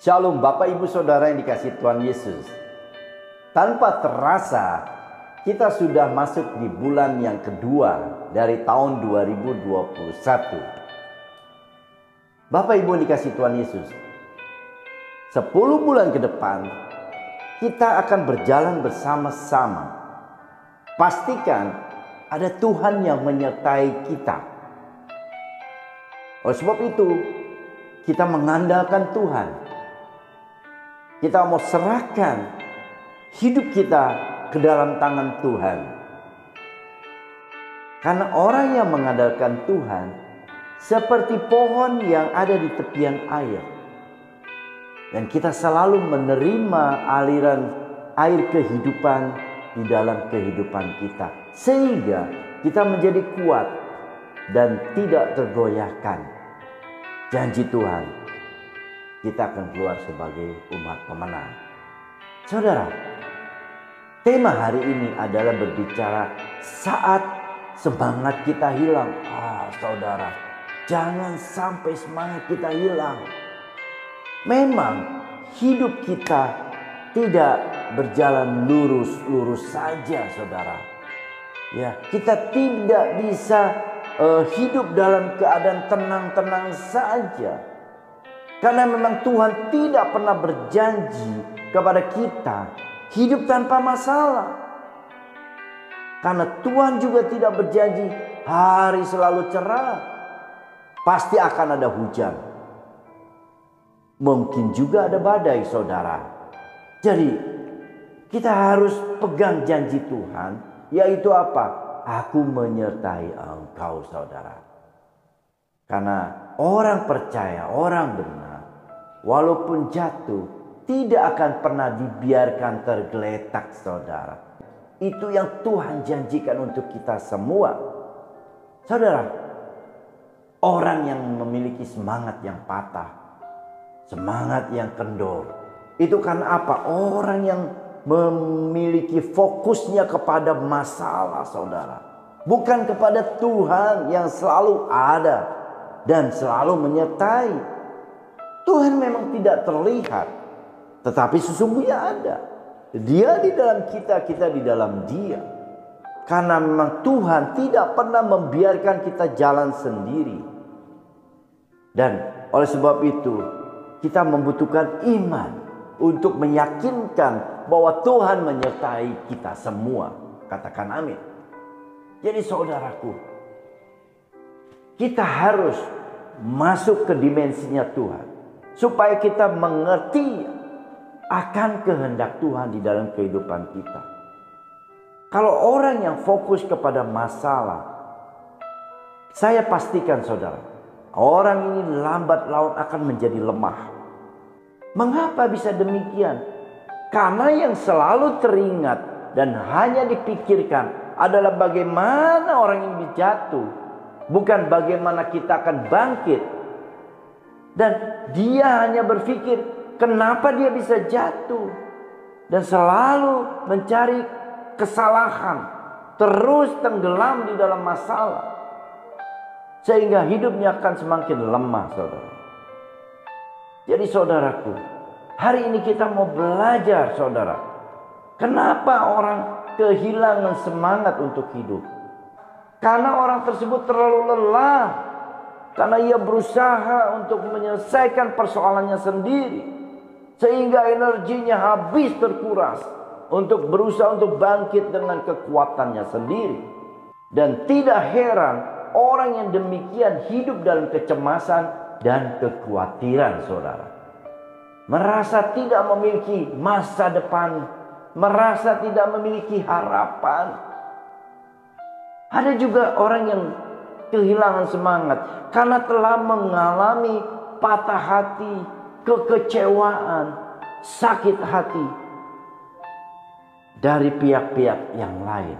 Shalom Bapak Ibu Saudara yang dikasihi Tuhan Yesus. Tanpa terasa kita sudah masuk di bulan yang kedua dari tahun 2021. Bapak Ibu yang dikasihi Tuhan Yesus, 10 bulan ke depan kita akan berjalan bersama-sama. Pastikan ada Tuhan yang menyertai kita. Oleh sebab itu kita mengandalkan Tuhan. Kita mau serahkan hidup kita ke dalam tangan Tuhan. Karena orang yang mengandalkan Tuhan seperti pohon yang ada di tepian air. Dan kita selalu menerima aliran air kehidupan di dalam kehidupan kita. Sehingga kita menjadi kuat dan tidak tergoyahkan. Janji Tuhan, kita akan keluar sebagai umat pemenang. Saudara, tema hari ini adalah berbicara saat semangat kita hilang. Saudara, jangan sampai semangat kita hilang. Memang hidup kita tidak berjalan lurus-lurus saja, saudara. Ya, kita tidak bisa hidup dalam keadaan tenang-tenang saja. Karena memang Tuhan tidak pernah berjanji kepada kita hidup tanpa masalah. Karena Tuhan juga tidak berjanji hari selalu cerah. Pasti akan ada hujan. Mungkin juga ada badai, saudara. Jadi kita harus pegang janji Tuhan, yaitu apa? Aku menyertai engkau, saudara. Karena orang percaya, orang benar, walaupun jatuh, tidak akan pernah dibiarkan tergeletak, saudara. Itu yang Tuhan janjikan untuk kita semua. Saudara, orang yang memiliki semangat yang patah, semangat yang kendor, itu karena apa? Orang yang memiliki fokusnya kepada masalah, saudara. Bukan kepada Tuhan yang selalu ada dan selalu menyertai. Tuhan memang tidak terlihat, tetapi sesungguhnya ada. Dia di dalam kita, kita di dalam Dia. Karena memang Tuhan tidak pernah membiarkan kita jalan sendiri. Dan oleh sebab itu kita membutuhkan iman untuk meyakinkan bahwa Tuhan menyertai kita semua. Katakan amin. Jadi saudaraku, kita harus masuk ke dimensinya Tuhan. Supaya kita mengerti akan kehendak Tuhan di dalam kehidupan kita. Kalau orang yang fokus kepada masalah, saya pastikan saudara, orang ini lambat laun akan menjadi lemah. Mengapa bisa demikian? Karena yang selalu teringat dan hanya dipikirkan adalah bagaimana orang ini jatuh, bukan bagaimana kita akan bangkit. Dan dia hanya berpikir kenapa dia bisa jatuh. Dan selalu mencari kesalahan. Terus tenggelam di dalam masalah. Sehingga hidupnya akan semakin lemah, saudara. Jadi saudaraku, hari ini kita mau belajar, saudara. Kenapa orang kehilangan semangat untuk hidup? Karena orang tersebut terlalu lelah. Karena ia berusaha untuk menyelesaikan persoalannya sendiri. Sehingga energinya habis terkuras. Untuk berusaha untuk bangkit dengan kekuatannya sendiri. Dan tidak heran orang yang demikian hidup dalam kecemasan dan kekhawatiran, saudara. Merasa tidak memiliki masa depan. Merasa tidak memiliki harapan. Ada juga orang yang kehilangan semangat karena telah mengalami patah hati, kekecewaan, sakit hati dari pihak-pihak yang lain.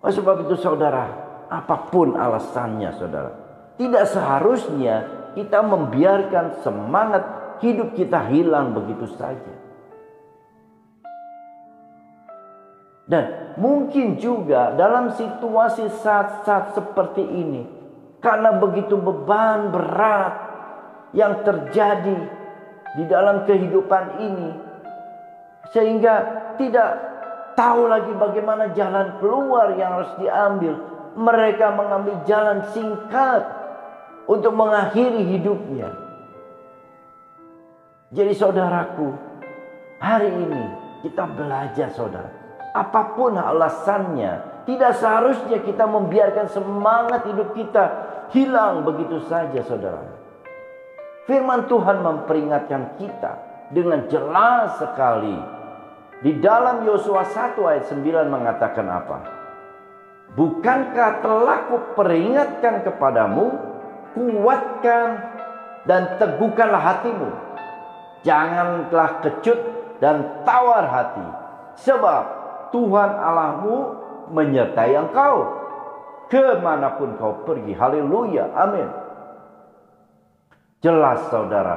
Oleh sebab itu saudara, apapun alasannya saudara, tidak seharusnya kita membiarkan semangat hidup kita hilang begitu saja. Dan mungkin juga dalam situasi saat-saat seperti ini, karena begitu beban berat yang terjadi, di dalam kehidupan ini, sehingga tidak tahu lagi bagaimana jalan keluar yang harus diambil. Mereka mengambil jalan singkat untuk mengakhiri hidupnya. Jadi saudaraku, hari ini kita belajar saudara. Apapun alasannya, tidak seharusnya kita membiarkan semangat hidup kita hilang begitu saja saudara. Firman Tuhan memperingatkan kita dengan jelas sekali. Di dalam Yosua 1 ayat 9 mengatakan apa? Bukankah telah kuperingatkan kepadamu, kuatkan dan teguhkanlah hatimu. Janganlah kecut dan tawar hati. Sebab Tuhan Allahmu menyertai engkau kemanapun kau pergi. Haleluya, amin. Jelas saudara,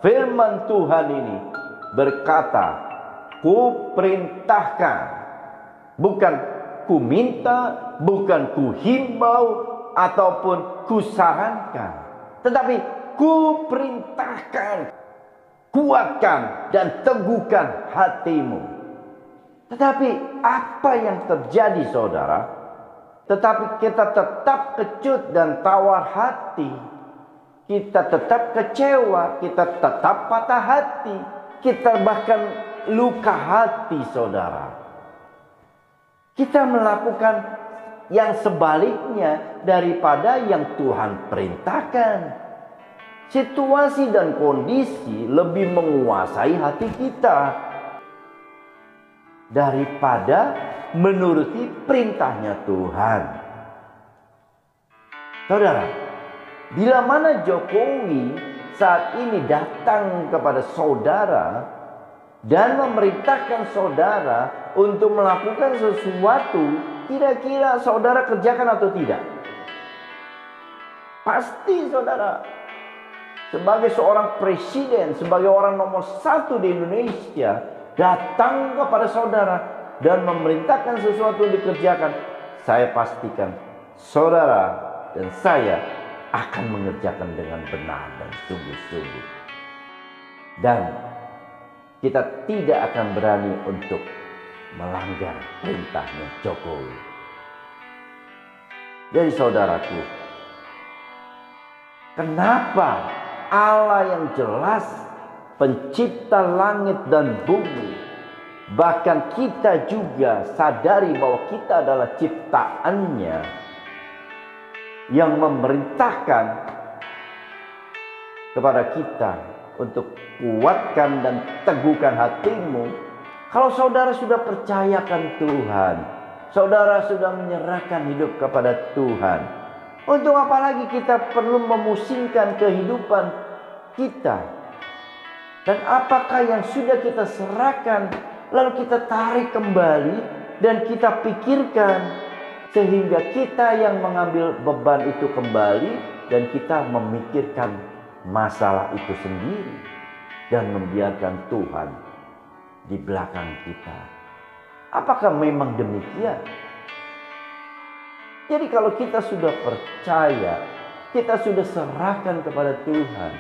firman Tuhan ini berkata, kuperintahkan, bukan ku minta, bukan ku himbau ataupun ku sarankan, tetapi ku perintahkan, kuatkan dan teguhkan hatimu. Tetapi apa yang terjadi saudara? Tetapi kita tetap kecut dan tawar hati, kita tetap kecewa, kita tetap patah hati, kita bahkan luka hati saudara. Kita melakukan yang sebaliknya daripada yang Tuhan perintahkan. Situasi dan kondisi lebih menguasai hati kita daripada menuruti perintahnya Tuhan. Saudara, bila mana Jokowi saat ini datang kepada saudara dan memerintahkan saudara untuk melakukan sesuatu, kira-kira saudara kerjakan atau tidak? Pasti saudara, sebagai seorang presiden, sebagai orang nomor 1 di Indonesia, datang kepada saudara dan memerintahkan sesuatu dikerjakan, saya pastikan saudara dan saya akan mengerjakan dengan benar dan sungguh-sungguh. Dan kita tidak akan berani untuk melanggar perintahnya Jokowi. Jadi saudaraku, kenapa Allah yang jelas pencipta langit dan bumi, bahkan kita juga sadari bahwa kita adalah ciptaannya, yang memerintahkan kepada kita untuk kuatkan dan teguhkan hatimu. Kalau saudara sudah percayakan Tuhan, saudara sudah menyerahkan hidup kepada Tuhan, untuk apa lagi kita perlu memusingkan kehidupan kita? Dan apakah yang sudah kita serahkan lalu kita tarik kembali dan kita pikirkan, sehingga kita yang mengambil beban itu kembali dan kita memikirkan masalah itu sendiri dan membiarkan Tuhan di belakang kita. Apakah memang demikian? Jadi kalau kita sudah percaya, kita sudah serahkan kepada Tuhan,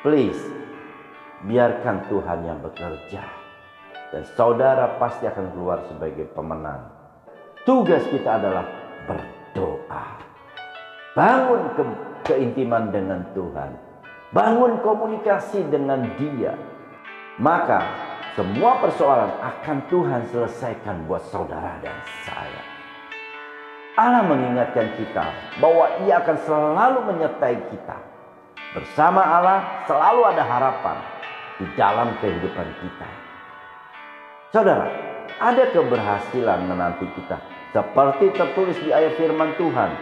please, biarkan Tuhan yang bekerja. Dan saudara pasti akan keluar sebagai pemenang. Tugas kita adalah berdoa. Bangun keintiman dengan Tuhan. Bangun komunikasi dengan Dia. Maka semua persoalan akan Tuhan selesaikan buat saudara dan saya. Allah mengingatkan kita bahwa Ia akan selalu menyertai kita. Bersama Allah selalu ada harapan di dalam kehidupan kita. Saudara, ada keberhasilan menanti kita, seperti tertulis di ayat firman Tuhan,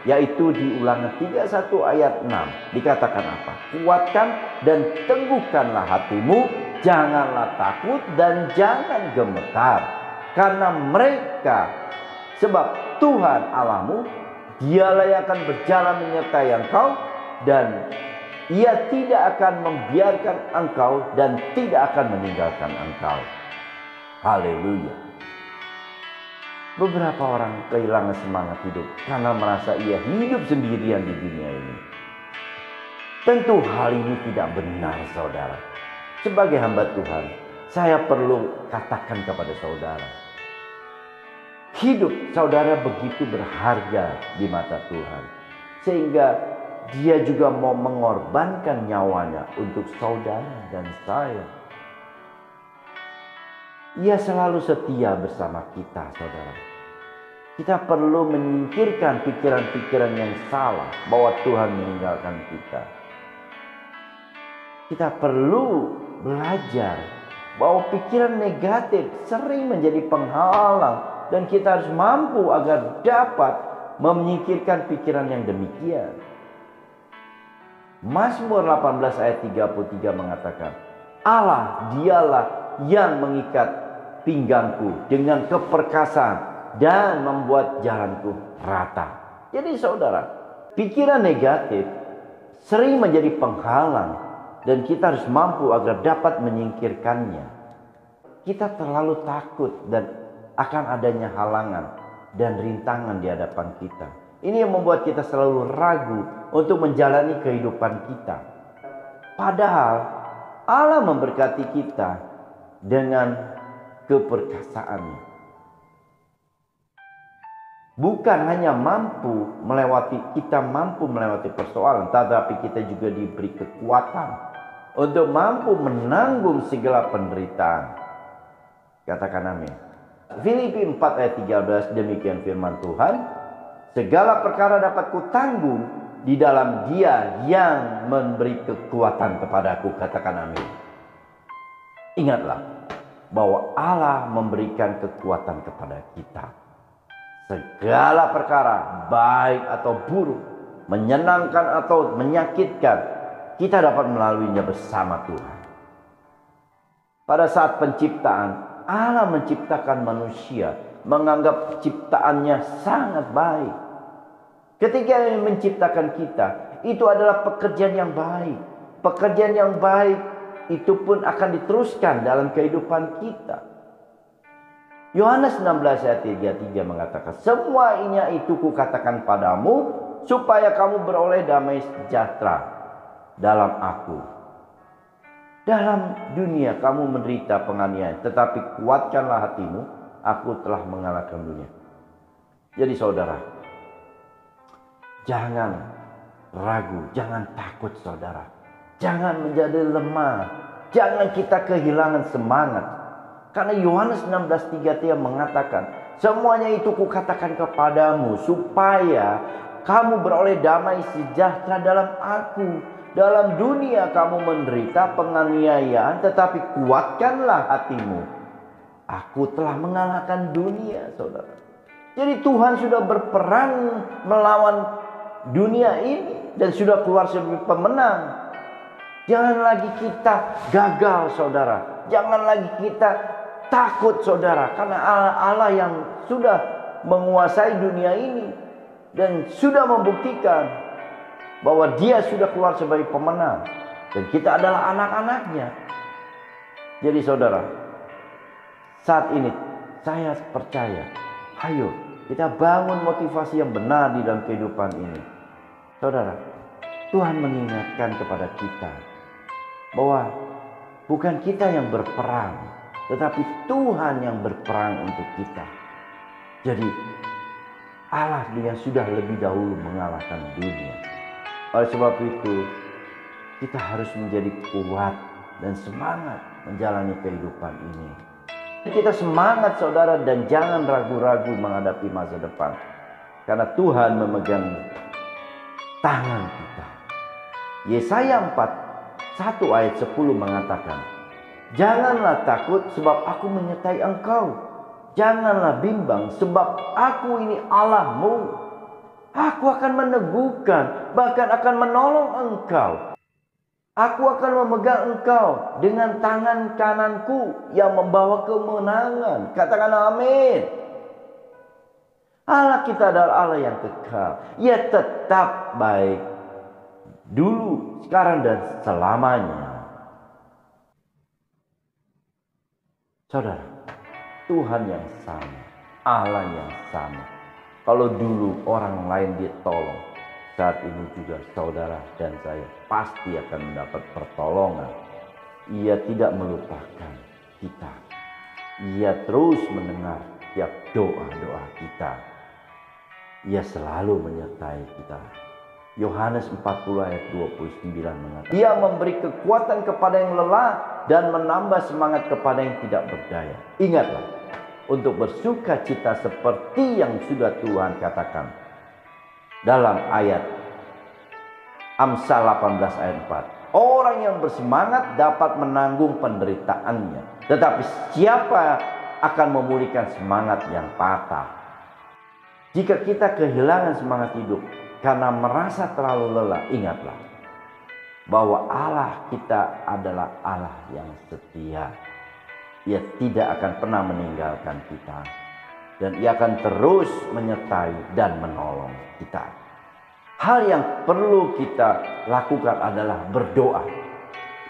yaitu di Ulangan 31 ayat 6. Dikatakan apa? Kuatkan dan teguhkanlah hatimu, janganlah takut dan jangan gemetar, karena mereka, sebab Tuhan Allahmu, Dialah yang akan berjalan menyertai engkau, dan Ia tidak akan membiarkan engkau dan tidak akan meninggalkan engkau. Haleluya. Beberapa orang kehilangan semangat hidup karena merasa ia hidup sendirian di dunia ini. Tentu hal ini tidak benar, saudara. Sebagai hamba Tuhan, saya perlu katakan kepada saudara, hidup saudara begitu berharga di mata Tuhan, sehingga Dia juga mau mengorbankan nyawanya untuk saudara dan saya. Ia selalu setia bersama kita, saudara. Kita perlu menyingkirkan pikiran-pikiran yang salah bahwa Tuhan meninggalkan kita. Kita perlu belajar bahwa pikiran negatif sering menjadi penghalang, dan kita harus mampu agar dapat menyingkirkan pikiran yang demikian. Mazmur 18 ayat 33 mengatakan, Allah dialah yang mengikat pinggangku dengan keperkasaan dan membuat jalanku rata. Jadi saudara, pikiran negatif sering menjadi penghalang, dan kita harus mampu agar dapat menyingkirkannya. Kita terlalu takut dan akan adanya halangan dan rintangan di hadapan kita. Ini yang membuat kita selalu ragu untuk menjalani kehidupan kita. Padahal Allah memberkati kita dengan keperkasaannya. Bukan hanya kita mampu melewati persoalan, tetapi kita juga diberi kekuatan untuk mampu menanggung segala penderitaan. Katakan amin. Filipi 4 ayat 13, demikian firman Tuhan, segala perkara dapat kutanggung di dalam Dia yang memberi kekuatan kepadaku. Katakan amin. Ingatlah bahwa Allah memberikan kekuatan kepada kita. Segala perkara, baik atau buruk, menyenangkan atau menyakitkan, kita dapat melaluinya bersama Tuhan. Pada saat penciptaan, Allah menciptakan manusia, menganggap ciptaannya sangat baik. Ketika Dia menciptakan kita, itu adalah pekerjaan yang baik. Pekerjaan yang baik itu pun akan diteruskan dalam kehidupan kita. Yohanes 16 ayat 33 mengatakan, semua ini itu kukatakan padamu, supaya kamu beroleh damai sejahtera dalam aku. Dalam dunia kamu menderita penganiayaan, tetapi kuatkanlah hatimu, aku telah mengalahkan dunia. Jadi saudara, jangan ragu, jangan takut saudara. Jangan menjadi lemah, jangan kita kehilangan semangat. Karena Yohanes 16:3 mengatakan, semuanya itu kukatakan kepadamu, supaya kamu beroleh damai sejahtera dalam aku. Dalam dunia kamu menderita penganiayaan, tetapi kuatkanlah hatimu. Aku telah mengalahkan dunia, saudara. Jadi Tuhan sudah berperang melawan dunia ini dan sudah keluar sebagai pemenang. Jangan lagi kita gagal, saudara. Jangan lagi kita takut, saudara. Karena Allah yang sudah menguasai dunia ini dan sudah membuktikan bahwa Dia sudah keluar sebagai pemenang, dan kita adalah anak-anaknya. Jadi saudara, saat ini saya percaya, ayo kita bangun motivasi yang benar di dalam kehidupan ini. Saudara, Tuhan mengingatkan kepada kita bahwa bukan kita yang berperang, tetapi Tuhan yang berperang untuk kita. Jadi Allah yang sudah lebih dahulu mengalahkan dunia. Oleh sebab itu, kita harus menjadi kuat dan semangat menjalani kehidupan ini. Kita semangat saudara, dan jangan ragu-ragu menghadapi masa depan. Karena Tuhan memegang tangan kita. Yesaya 4:1 ayat 10 mengatakan, janganlah takut sebab aku menyertai engkau. Janganlah bimbang sebab aku ini Allahmu. Aku akan meneguhkan, bahkan akan menolong engkau. Aku akan memegang engkau dengan tangan kananku yang membawa kemenangan. Katakan amin. Allah kita adalah Allah yang kekal. Ia tetap baik dulu, sekarang, dan selamanya. Saudara, Tuhan yang sama, Allah yang sama. Kalau dulu orang lain ditolong, saat ini juga saudara dan saya pasti akan mendapat pertolongan. Ia tidak melupakan kita. Ia terus mendengar tiap doa-doa kita. Ia selalu menyertai kita. Yohanes 40 ayat 29 mengatakan, Ia memberi kekuatan kepada yang lelah dan menambah semangat kepada yang tidak berdaya. Ingatlah untuk bersuka cita seperti yang sudah Tuhan katakan dalam ayat Amsal 18 ayat 4. Orang yang bersemangat dapat menanggung penderitaannya, tetapi siapa akan memulihkan semangat yang patah? Jika kita kehilangan semangat hidup karena merasa terlalu lelah, ingatlah bahwa Allah kita adalah Allah yang setia. Ia tidak akan pernah meninggalkan kita, dan Ia akan terus menyertai dan menolong kita. Hal yang perlu kita lakukan adalah berdoa,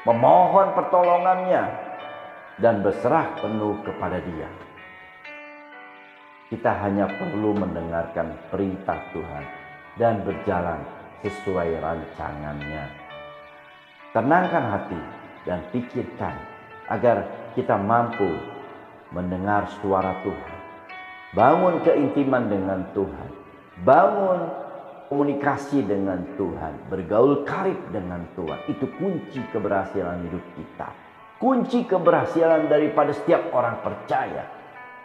memohon pertolongannya, dan berserah penuh kepada Dia. Kita hanya perlu mendengarkan perintah Tuhan dan berjalan sesuai rancangannya. Tenangkan hati dan pikirkan agar kita mampu mendengar suara Tuhan. Bangun keintiman dengan Tuhan. Bangun komunikasi dengan Tuhan. Bergaul karib dengan Tuhan. Itu kunci keberhasilan hidup kita. Kunci keberhasilan daripada setiap orang percaya.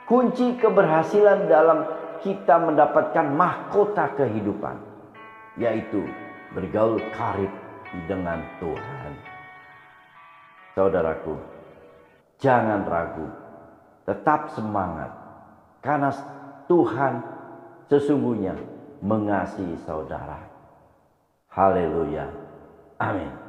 Kunci keberhasilan dalam kita mendapatkan mahkota kehidupan, yaitu bergaul karib dengan Tuhan. Saudaraku, jangan ragu, tetap semangat, karena Tuhan sesungguhnya mengasihi saudara. Haleluya. Amin.